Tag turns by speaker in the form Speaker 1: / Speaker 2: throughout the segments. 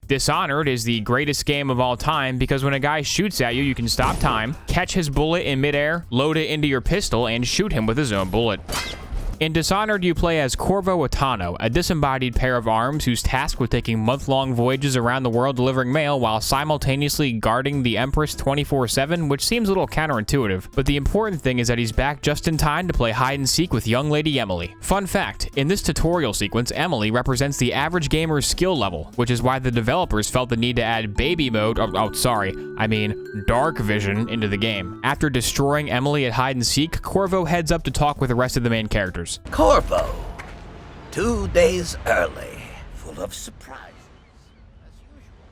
Speaker 1: Dishonored is the greatest game of all time because when a guy shoots at you, you can stop time, catch his bullet in midair, load it into your pistol, and shoot him with his own bullet. In Dishonored, you play as Corvo Attano, a disembodied pair of arms who's tasked with taking month-long voyages around the world delivering mail while simultaneously guarding the Empress 24/7, which seems a little counterintuitive. But the important thing is that he's back just in time to play hide-and-seek with young Lady Emily. Fun fact, in this tutorial sequence, Emily represents the average gamer's skill level, which is why the developers felt the need to add baby mode, dark vision into the game. After destroying Emily at hide-and-seek, Corvo heads up to talk with the rest of the main characters.
Speaker 2: Corvo, 2 days early, full of surprises.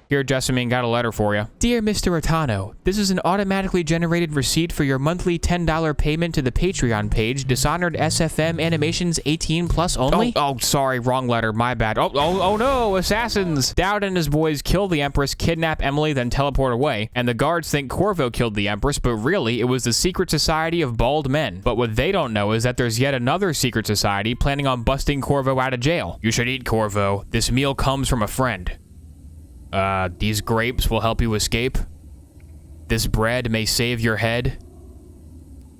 Speaker 1: Here, Jessamine, got a letter for you. Dear Mr. Attano, this is an automatically generated receipt for your monthly $10 payment to the Patreon page, Dishonored SFM Animations 18+ only. Oh, sorry, wrong letter, my bad. Oh no, assassins! Dowd and his boys kill the Empress, kidnap Emily, then teleport away, and the guards think Corvo killed the Empress, but really, it was the secret society of bald men. But what they don't know is that there's yet another secret society planning on busting Corvo out of jail. You should eat Corvo. This meal comes from a friend. These grapes will help you escape. This bread may save your head.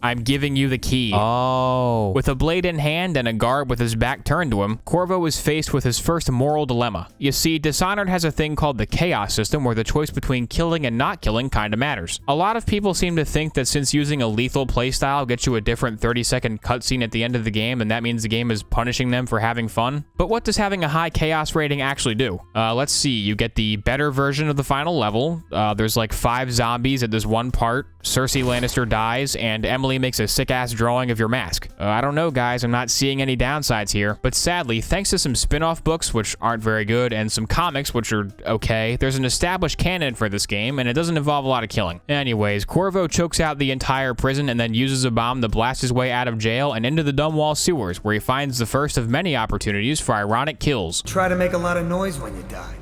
Speaker 1: I'm giving you the key. Oh. With a blade in hand and a guard with his back turned to him, Corvo is faced with his first moral dilemma. You see, Dishonored has a thing called the chaos system where the choice between killing and not killing kinda matters. A lot of people seem to think that since using a lethal playstyle gets you a different 30-second cutscene at the end of the game, and that means the game is punishing them for having fun. But what does having a high chaos rating actually do? Let's see. You get the better version of the final level. There's like 5 zombies at this one part. Cersei Lannister dies, and Emily makes a sick-ass drawing of your mask. I don't know, guys. I'm not seeing any downsides here. But sadly, thanks to some spin-off books, which aren't very good, and some comics, which are okay, there's an established canon for this game, and it doesn't involve a lot of killing. Anyways, Corvo chokes out the entire prison and then uses a bomb to blast his way out of jail and into the Dunwall sewers, where he finds the first of many opportunities for ironic kills.
Speaker 3: Try to make a lot of noise when you die.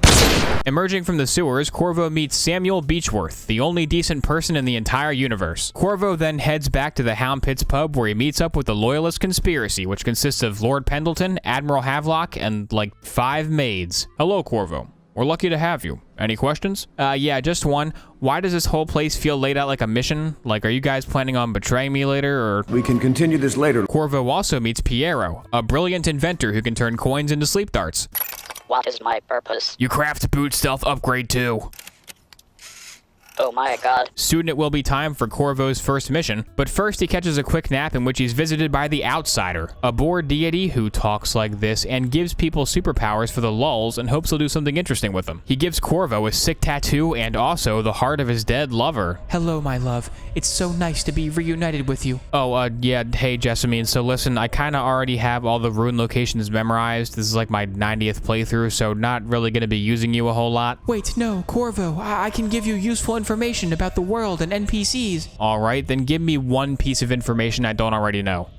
Speaker 1: Emerging from the sewers, Corvo meets Samuel Beechworth, the only decent person in the entire universe. Corvo then heads back to the Hound Pits pub where he meets up with the Loyalist conspiracy, which consists of Lord Pendleton, Admiral Havelock, and like 5 maids. Hello, Corvo. We're lucky to have you. Any questions? Yeah, just one. Why does this whole place feel laid out like a mission? Like, are you guys planning on betraying me later, or?
Speaker 4: We can continue this later.
Speaker 1: Corvo also meets Piero, a brilliant inventor who can turn coins into sleep darts.
Speaker 5: What is my purpose?
Speaker 1: You craft boot stealth upgrade too.
Speaker 5: Oh my god.
Speaker 1: Soon it will be time for Corvo's first mission, but first he catches a quick nap in which he's visited by the Outsider, a bored deity who talks like this and gives people superpowers for the lulz and hopes he'll do something interesting with them. He gives Corvo a sick tattoo and also the heart of his dead lover. Hello, my love. It's so nice to be reunited with you. Oh, yeah, hey, Jessamine, so listen, I kinda already have all the rune locations memorized. This is like my 90th playthrough, so not really gonna be using you a whole lot. Wait, no, Corvo, I can give you useful information about the world and NPCs. Alright, then give me one piece of information I don't already know.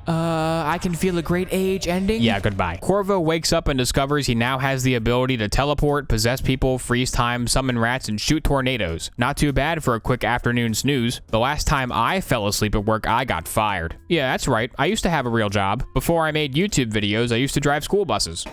Speaker 1: I can feel a great age ending? Yeah, goodbye. Corvo wakes up and discovers he now has the ability to teleport, possess people, freeze time, summon rats, and shoot tornadoes. Not too bad for a quick afternoon snooze. The last time I fell asleep at work, I got fired. Yeah, that's right. I used to have a real job. Before I made YouTube videos, I used to drive school buses.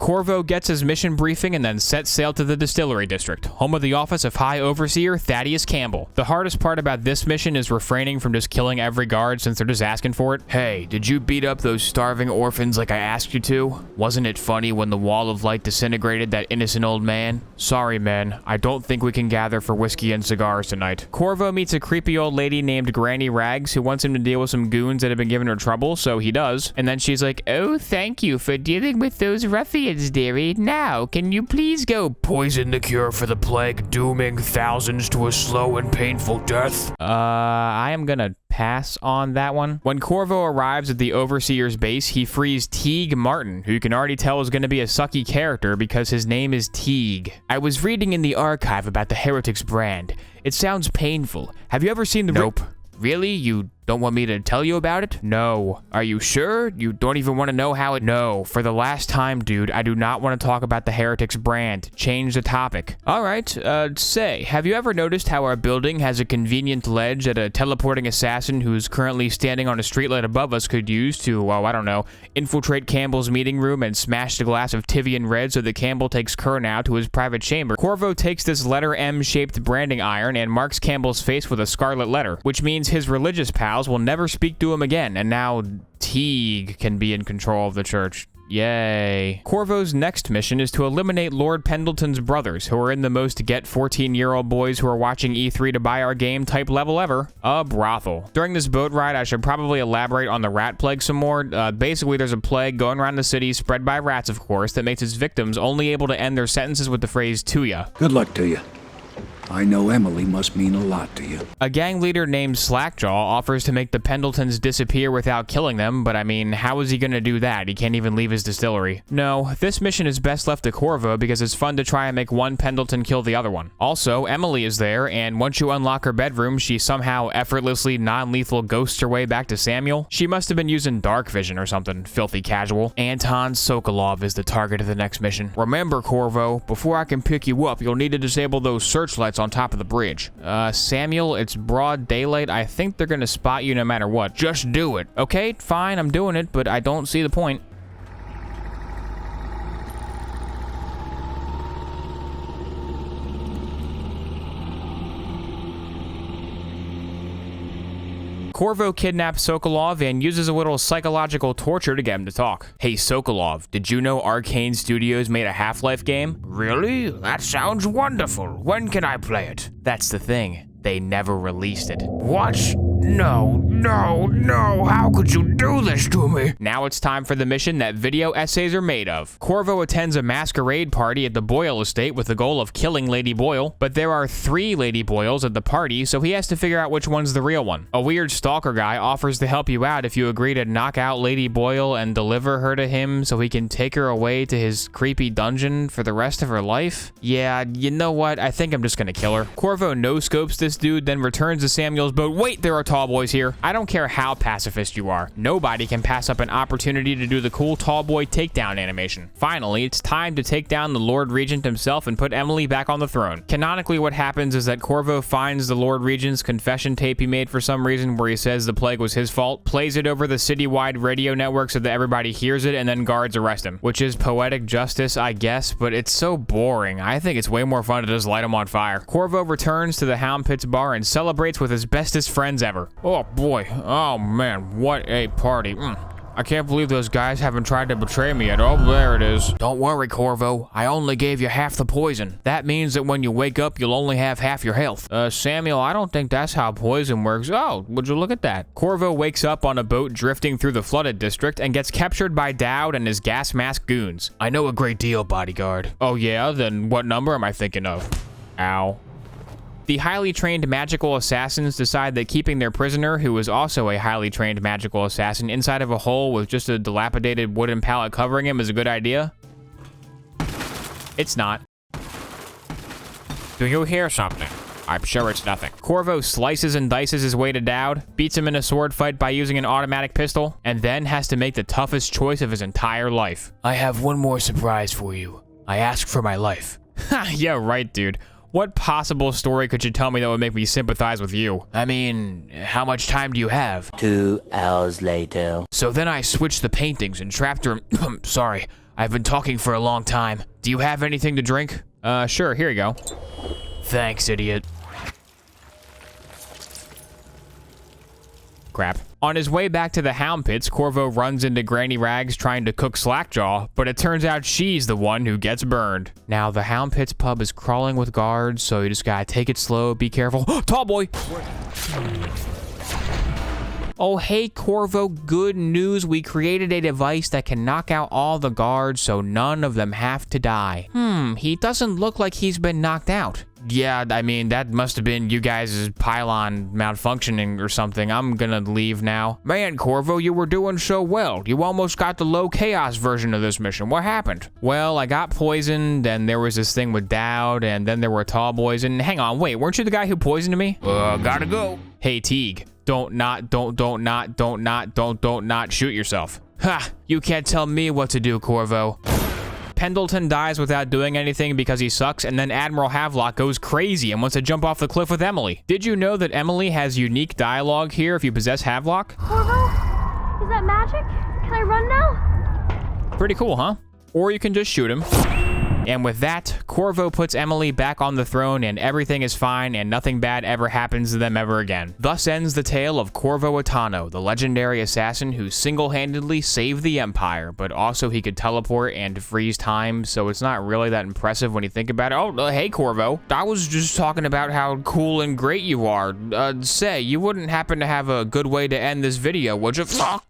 Speaker 1: Corvo gets his mission briefing and then sets sail to the Distillery District, home of the office of High Overseer Thaddeus Campbell. The hardest part about this mission is refraining from just killing every guard since they're just asking for it. Hey, did you beat up those starving orphans like I asked you to? Wasn't it funny when the Wall of Light disintegrated that innocent old man? Sorry, man. I don't think we can gather for whiskey and cigars tonight. Corvo meets a creepy old lady named Granny Rags who wants him to deal with some goons that have been giving her trouble, so he does. And then she's like, oh, thank you for dealing with those ruffians, dearie. Now, can you please go poison the cure for the plague, dooming thousands to a slow and painful death? I am gonna pass on that one. When Corvo arrives at the Overseer's base, he frees Teague Martin, who you can already tell is gonna be a sucky character because his name is Teague. I was reading in the archive about the Heretics brand. It sounds painful. Have you ever seen the— Nope. Really? You Don't want me to tell you about it? No. Are you sure? You don't even want to know how it... No. For the last time, dude, I do not want to talk about the Heretics brand. Change the topic. All right, say, have you ever noticed how our building has a convenient ledge that a teleporting assassin who's currently standing on a streetlight above us could use to, well, I don't know, infiltrate Campbell's meeting room and smash the glass of Tivian red so that Campbell takes Kerr now to his private chamber? Corvo takes this letter M-shaped branding iron and marks Campbell's face with a scarlet letter, which means his religious pals will never speak to him again, and now Teague can be in control of the church. Yay. Corvo's next mission is to eliminate Lord Pendleton's brothers, who are in the most get 14-year-old boys who are watching E3 to buy our game type level ever, a brothel. During this boat ride, I should probably elaborate on the rat plague some more. Basically, there's a plague going around the city, spread by rats, of course, that makes its victims only able to end their sentences with the phrase, "to ya."
Speaker 4: Good luck to you. I know Emily must mean a lot to you.
Speaker 1: A gang leader named Slackjaw offers to make the Pendletons disappear without killing them, but I mean, how is he gonna do that? He can't even leave his distillery. No, this mission is best left to Corvo because it's fun to try and make one Pendleton kill the other one. Also, Emily is there, and once you unlock her bedroom, she somehow effortlessly non-lethal ghosts her way back to Samuel. She must have been using dark vision or something, filthy casual. Anton Sokolov is the target of the next mission. Remember, Corvo, before I can pick you up, you'll need to disable those searchlights on top of the bridge. Samuel, it's broad daylight. I think they're gonna spot you no matter what. Just do it. Okay, fine, I'm doing it, but I don't see the point. Corvo kidnaps Sokolov and uses a little psychological torture to get him to talk. Hey Sokolov, did you know Arcane Studios made a Half-Life game? Really? That sounds wonderful. When can I play it? That's the thing. They never released it. What? No, how could you do this to me? Now it's time for the mission that video essays are made of. Corvo attends a masquerade party at the Boyle estate with the goal of killing Lady Boyle, but there are 3 Lady Boyles at the party, so he has to figure out which one's the real one. A weird stalker guy offers to help you out if you agree to knock out Lady Boyle and deliver her to him so he can take her away to his creepy dungeon for the rest of her life. Yeah, you know what? I think I'm just gonna kill her. Corvo no-scopes this dude, then returns to Samuel's boat. Wait, there are tall boys here. I don't care how pacifist you are. Nobody can pass up an opportunity to do the cool tall boy takedown animation. Finally, it's time to take down the Lord Regent himself and put Emily back on the throne. Canonically, what happens is that Corvo finds the Lord Regent's confession tape he made for some reason where he says the plague was his fault, plays it over the citywide radio network so that everybody hears it, and then guards arrest him. Which is poetic justice, I guess, but it's so boring. I think it's way more fun to just light him on fire. Corvo returns to the Hound Pits bar and celebrates with his bestest friends ever. Oh boy, oh man, what a party. I can't believe those guys haven't tried to betray me yet. Oh, there it is. Don't worry, Corvo. I only gave you half the poison. That means that when you wake up, you'll only have half your health. Samuel, I don't think that's how poison works. Oh, would you look at that? Corvo wakes up on a boat drifting through the flooded district and gets captured by Dowd and his gas mask goons. I know a great deal, bodyguard. Oh yeah? Then what number am I thinking of? Ow. The highly trained magical assassins decide that keeping their prisoner, who is also a highly trained magical assassin, inside of a hole with just a dilapidated wooden pallet covering him is a good idea. It's not. Do you hear something? I'm sure it's nothing. Corvo slices and dices his way to Dowd, beats him in a sword fight by using an automatic pistol, and then has to make the toughest choice of his entire life. I have one more surprise for you. I ask for my life. Ha, yeah, right, dude. What possible story could you tell me that would make me sympathize with you? I mean, how much time do you have?
Speaker 6: 2 hours later.
Speaker 1: So then I switched the paintings and trapped her. Sorry, I've been talking for a long time. Do you have anything to drink? Sure, here you go. Thanks, idiot. Crap. On his way back to the Hound Pits, Corvo runs into Granny Rags trying to cook Slackjaw, but it turns out she's the one who gets burned. Now, the Hound Pits pub is crawling with guards, so you just gotta take it slow, be careful. Tall boy! Oh, hey, Corvo, good news. We created a device that can knock out all the guards so none of them have to die. He doesn't look like he's been knocked out. Yeah, I mean, that must have been you guys' pylon malfunctioning or something. I'm gonna leave now. Man, Corvo, you were doing so well. You almost got the low chaos version of this mission. What happened? Well, I got poisoned, and there was this thing with Dowd, and then there were tall boys, and hang on, wait, weren't you the guy who poisoned me? Gotta go. Hey, Teague. Don't not shoot yourself. Ha! You can't tell me what to do, Corvo. Pendleton dies without doing anything because he sucks, and then Admiral Havelock goes crazy and wants to jump off the cliff with Emily. Did you know that Emily has unique dialogue here if you possess Havelock?
Speaker 7: Corvo? Is that magic? Can I run now?
Speaker 1: Pretty cool, huh? Or you can just shoot him. And with that, Corvo puts Emily back on the throne and everything is fine and nothing bad ever happens to them ever again. Thus ends the tale of Corvo Attano, the legendary assassin who single-handedly saved the Empire, but also he could teleport and freeze time, so it's not really that impressive when you think about it. Oh, hey Corvo. I was just talking about how cool and great you are. Say, you wouldn't happen to have a good way to end this video, would you? Fuck!